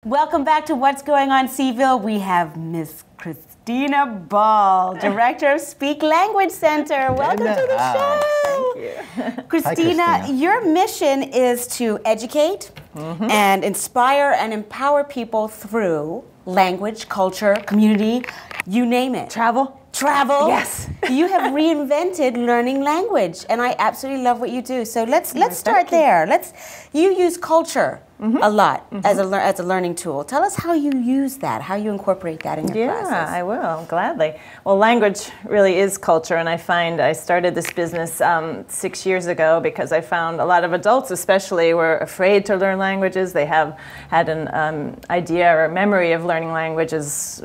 Welcome back to What's Going on Seville. We have Miss Christina Ball, Director of Speak Language Center. Welcome to the show. Thank you. Christina, Hi, Christina, your mission is to educate and inspire and empower people through language, culture, community, you name it. Travel? Travel. Yes. You have reinvented learning language, and I absolutely love what you do. So let's start there. You use culture a lot as a learning tool. Tell us how you use that, how you incorporate that in your classes. Yeah, I will, gladly. Well, language really is culture, and I find I started this business 6 years ago because I found a lot of adults especially were afraid to learn languages. They had an idea or memory of learning languages,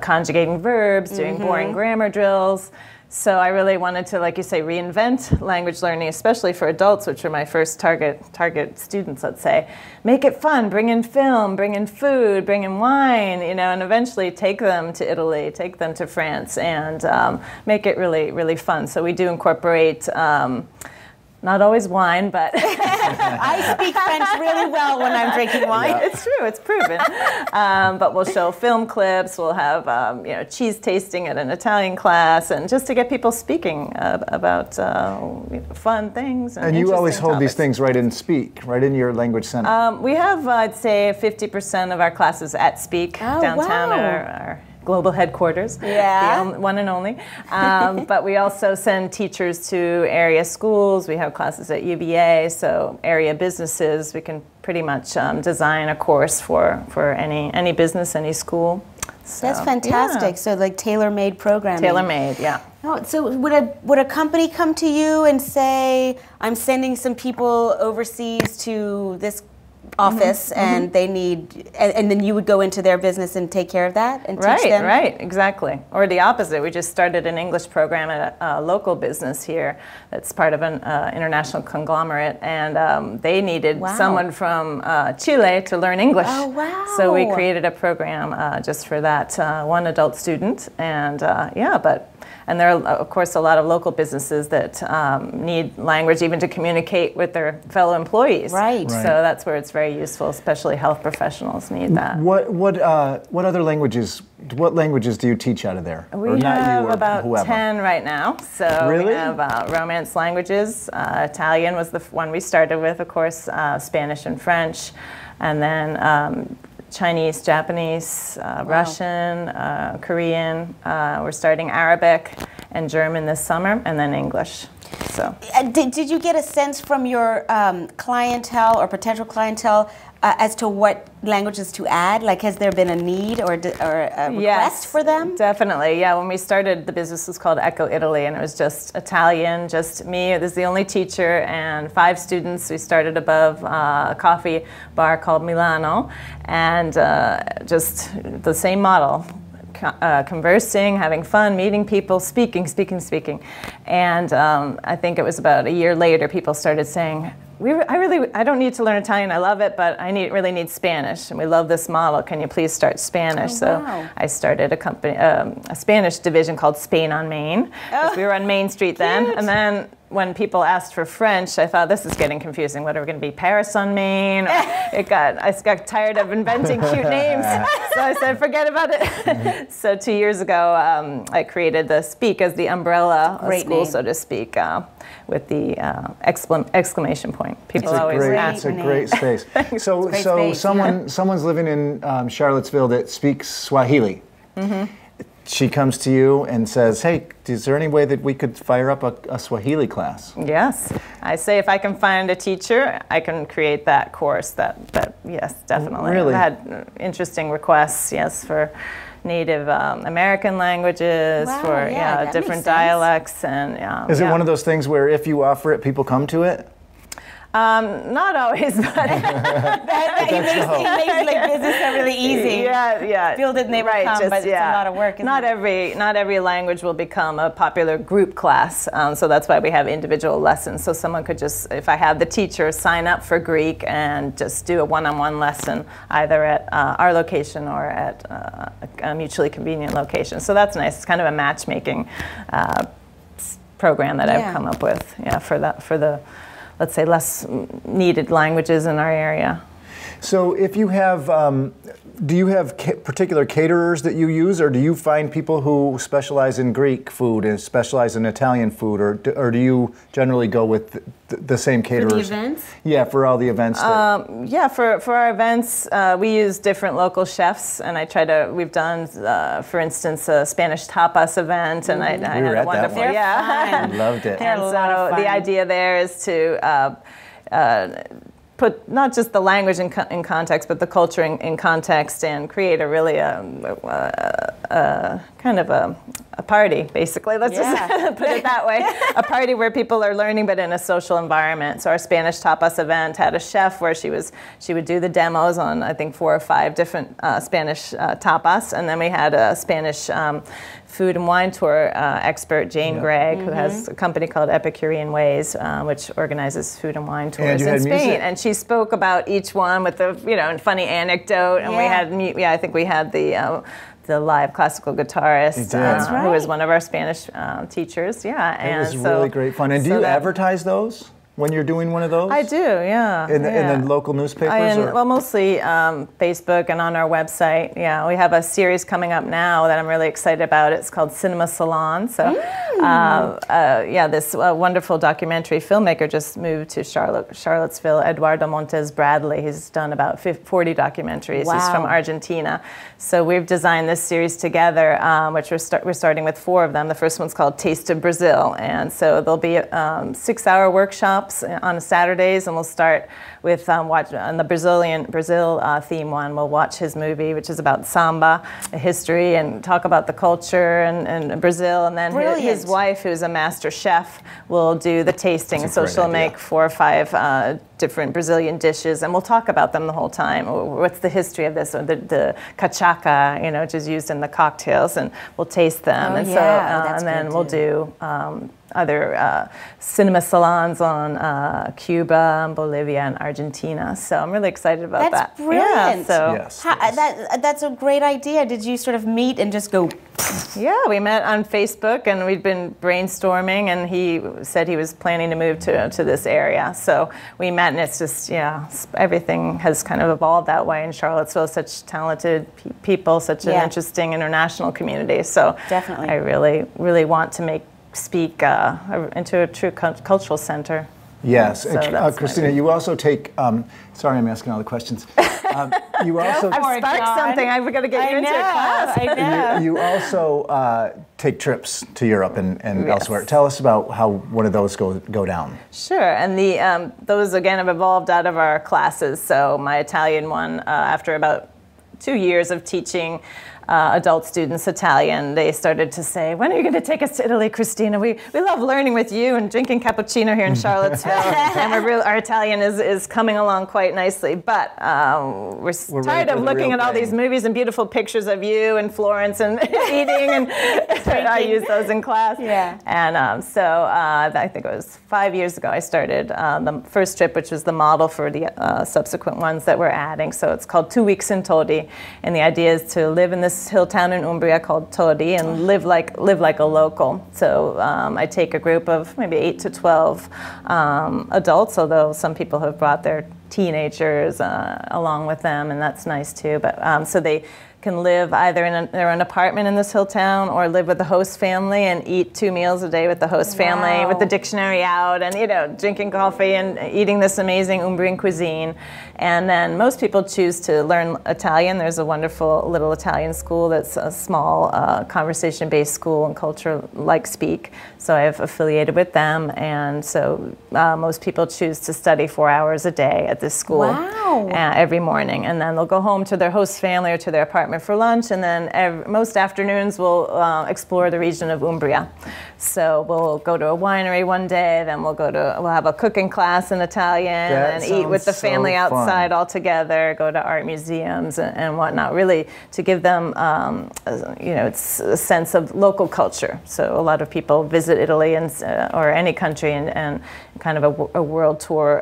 conjugating verbs, doing boring grammar drills. So I really wanted to, like you say, reinvent language learning, especially for adults, which are my first target students, let's say. Make it fun, bring in film, bring in food, bring in wine, and eventually take them to Italy, take them to France, and make it really, really fun. So we do incorporate not always wine, but I speak French really well when I'm drinking wine. Yeah. It's true, it's proven. But we'll show film clips. We'll have cheese tasting at an Italian class, and just to get people speaking about fun things. And you always hold these things right in your language center. We have, I'd say, 50% of our classes at Speak downtown. Wow. Our global headquarters, the one and only. But we also send teachers to area schools. We have classes at UVA, so area businesses. We can pretty much design a course for any business, any school. So, that's fantastic. Yeah. So like tailor-made programming. Tailor-made, yeah. Oh, so would a company come to you and say, I'm sending some people overseas to this office and they need, and then you would go into their business and take care of that and teach them? Right, exactly. Or the opposite. We just started an English program at a local business here that's part of an international conglomerate, and they needed someone from Chile to learn English. Oh, wow. So we created a program just for that one adult student, and and there are, of course, a lot of local businesses that need language even to communicate with their fellow employees. Right. So that's where it's very useful, especially health professionals need that. What other languages? What languages do you teach out of there? We have about 10 right now. So really? We have Romance languages. Italian was the one we started with, of course. Spanish and French, and then Chinese, Japanese, Russian, Korean. We're starting Arabic and German this summer, and then English. So, did you get a sense from your clientele or potential clientele as to what languages to add? Like, has there been a need or a request for them? Definitely, yeah. When we started, the business was called Echo Italy, and it was just Italian, just me. It was the only teacher and 5 students. We started above a coffee bar called Milano, and just the same model. Conversing, having fun, meeting people, speaking. And I think it was about a year later people started saying, I don't need to learn Italian, I love it, but I really need Spanish, and we love this model. Can you please start Spanish? So I started a company, a Spanish division called Spain on Main, because we were on Main Street then. And then when people asked for French, I thought, this is getting confusing. What are we going to be, Paris on Main? I got tired of inventing cute names, so I said, forget about it. So 2 years ago, I created the Speak as the umbrella school, so to speak, with the exclamation point. People always ask. It's a great space. So someone's living in Charlottesville that speaks Swahili. She comes to you and says, hey, is there any way that we could fire up a Swahili class? Yes. I say if I can find a teacher, I can create that course. Yes, definitely. Really? I've had interesting requests, yes, for Native American languages, for different dialects. And is it one of those things where if you offer it, people come to it? Not always, but he makes like business really easy. Yeah. Build it and they will come, but it's a lot of work. Not every language will become a popular group class, so that's why we have individual lessons. So someone could just, if I have the teacher, sign up for Greek and just do a one-on-one lesson, either at our location or at a mutually convenient location. So that's nice. It's kind of a matchmaking program that I've come up with, for the let's say, less needed languages in our area. So if you have do you have particular caterers that you use, or do you find people who specialize in Greek food and specialize in Italian food, or do you generally go with the same caterers? For the events? Yeah, for all the events. Yeah, for our events, we use different local chefs, and we've done, for instance, a Spanish tapas event, and I had a wonderful, I loved it. And so the idea there is to put not just the language in context, but the culture in context, and create a really kind of a party, basically. Let's just put it that way. A party where people are learning, but in a social environment. So our Spanish tapas event had a chef where she would do the demos on, I think, 4 or 5 different Spanish tapas, and then we had a Spanish food and wine tour expert, Jane Gregg, who has a company called Epicurean Ways, which organizes food and wine tours in Spain. Music. And she spoke about each one with a funny anecdote, and we had I think we had the live classical guitarist, who was one of our Spanish teachers. Yeah, it was really great fun. And do you advertise those when you're doing one of those? I do, yeah. In the local newspapers? Well, mostly Facebook and on our website. Yeah, we have a series coming up now that I'm really excited about. It's called Cinema Salon. So, this wonderful documentary filmmaker just moved to Charlottesville, Eduardo Montes Bradley. He's done about 40 documentaries. Wow. He's from Argentina. So we've designed this series together, which we're starting with 4 of them. The first one's called Taste of Brazil. And so there'll be 6-hour workshops on Saturdays, and we'll start with on the Brazil theme one. We'll watch his movie, which is about samba, a history, and talk about the culture and Brazil. And then his wife, who's a master chef, will do the tasting. So she'll make 4 or 5 different Brazilian dishes, and we'll talk about them the whole time. What's the history of this? The cachaca, which is used in the cocktails, and we'll taste them. And then we'll do other cinema salons on Cuba, Bolivia, and Argentina. So I'm really excited about that. That's brilliant. Yeah, so that's a great idea. Did you sort of meet and just go? Yeah, we met on Facebook, and we'd been brainstorming, and he said he was planning to move to this area. So we met, and it's just, everything has kind of evolved that way in Charlottesville. Such talented people, such an interesting international community. So definitely, I really, really want to speak into a true cultural center. Yes, So Christina, you also take. Sorry, I'm asking all the questions. You also I've sparked something. I've got to get you into a class. I know. You also take trips to Europe and elsewhere. Tell us about how one of those go down. Sure, and those again have evolved out of our classes. So my Italian one, after about 2 years of teaching adult students Italian, they started to say, when are you going to take us to Italy, Christina? We love learning with you and drinking cappuccino here in Charlottesville. And our Italian is coming along quite nicely. But we're tired of looking at all these movies and beautiful pictures of you in Florence and eating, and I use those in class. Yeah. And so I think it was 5 years ago I started the first trip, which was the model for the subsequent ones that we're adding. So it's called 2 Weeks in Todi. And the idea is to live in this hill town in Umbria called Todi and live like a local. So I take a group of maybe 8 to 12 adults, although some people have brought their teenagers along with them, and that's nice too. But so they can live either in their own apartment in this hill town, or live with the host family and eat 2 meals a day with the host family, with the dictionary out, and drinking coffee and eating this amazing Umbrian cuisine. And then most people choose to learn Italian. There's a wonderful little Italian school that's a small conversation-based school and culture-like speak. So I've affiliated with them, and so most people choose to study 4 hours a day at this school every morning. And then they'll go home to their host family or to their apartment for lunch, and then most afternoons we'll explore the region of Umbria. So we'll go to a winery one day, then we'll have a cooking class in Italian, and eat with the family outside all together, go to art museums and whatnot, really to give them it's a sense of local culture. So a lot of people visit Italy or any country and kind of a world tour,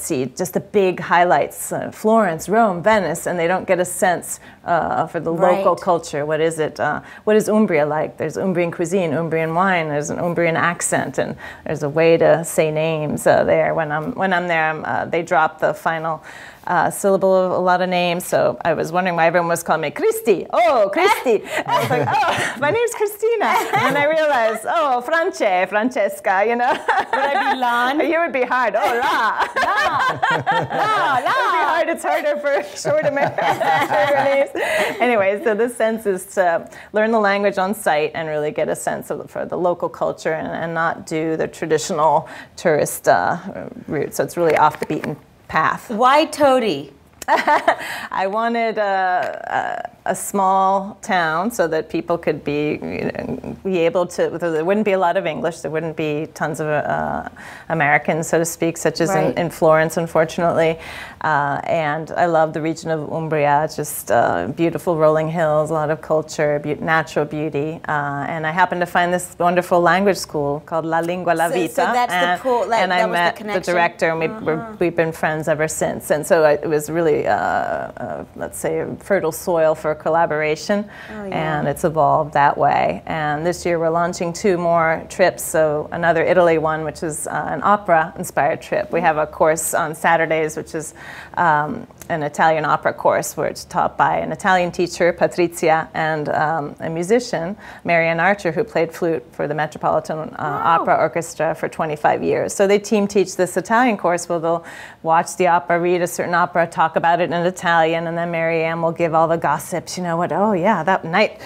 just the big highlights, Florence, Rome, Venice, and they don't get a sense for the local culture. What is it? What is Umbria like? There's Umbrian cuisine, Umbrian wine, there's an Umbrian accent, and there's a way to say names there. When I'm there, they drop the final syllable of a lot of names. So I was wondering why everyone was calling me Christy. Oh, Christy. And I was like, oh, my name's Christina. And I realized, oh, Francesca, you know. Would I be Lan? You would be hard. Oh, La. La. It would be hard. It's harder for shorter names. Anyway, so the sense is to learn the language on site and really get a sense for the local culture and not do the traditional tourist route. So it's really off the beaten path. Why Toady? I wanted a small town so that people could be able to. There wouldn't be a lot of English. There wouldn't be tons of Americans, so to speak, such as in Florence, unfortunately. And I love the region of Umbria. Just beautiful rolling hills, a lot of culture, natural beauty. And I happened to find this wonderful language school called La Lingua La Vita. So that's the pool. And I met the director, and we've been friends ever since. And so it was really, let's say, a fertile soil for collaboration, and it's evolved that way. And this year we're launching 2 more trips, so another Italy one, which is an opera-inspired trip. We have a course on Saturdays, which is an Italian opera course where it's taught by an Italian teacher, Patrizia, and a musician, Marianne Archer, who played flute for the Metropolitan Opera Orchestra for 25 years. So they team teach this Italian course where they'll watch the opera, read a certain opera, talk about it in Italian, and then Marianne will give all the gossips, you know, that night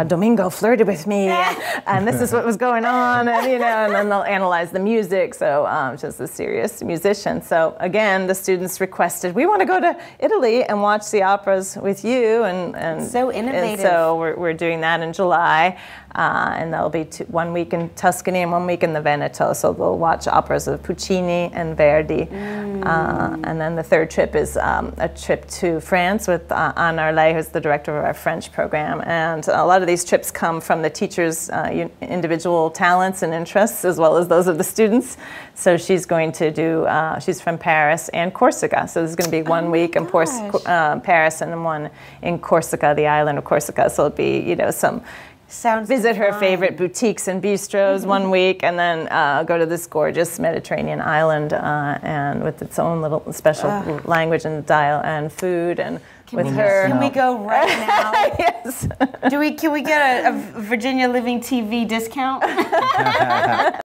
Domingo flirted with me, and this is what was going on, and and then they'll analyze the music. So just a serious musician. So again, the students requested, we want to go to Italy and watch the operas with you, and so innovative. And so we're doing that in July, and there'll be 1 week in Tuscany and 1 week in the Veneto. So they'll watch operas of Puccini and Verdi, and then the third trip is a trip to France with Anne Arlet, who's the director of our French program. And a lot of these trips come from the teachers' individual talents and interests, as well as those of the students. So she's going to do, she's from Paris and Corsica. So there's going to be 1 week in Paris and then 1 in Corsica, the island of Corsica. So it'll be, some visit her favorite boutiques and bistros 1 week, and then go to this gorgeous Mediterranean island, and with its own little special language and style and food, and Can we go right now? Yes. Can we get a Virginia Living TV discount?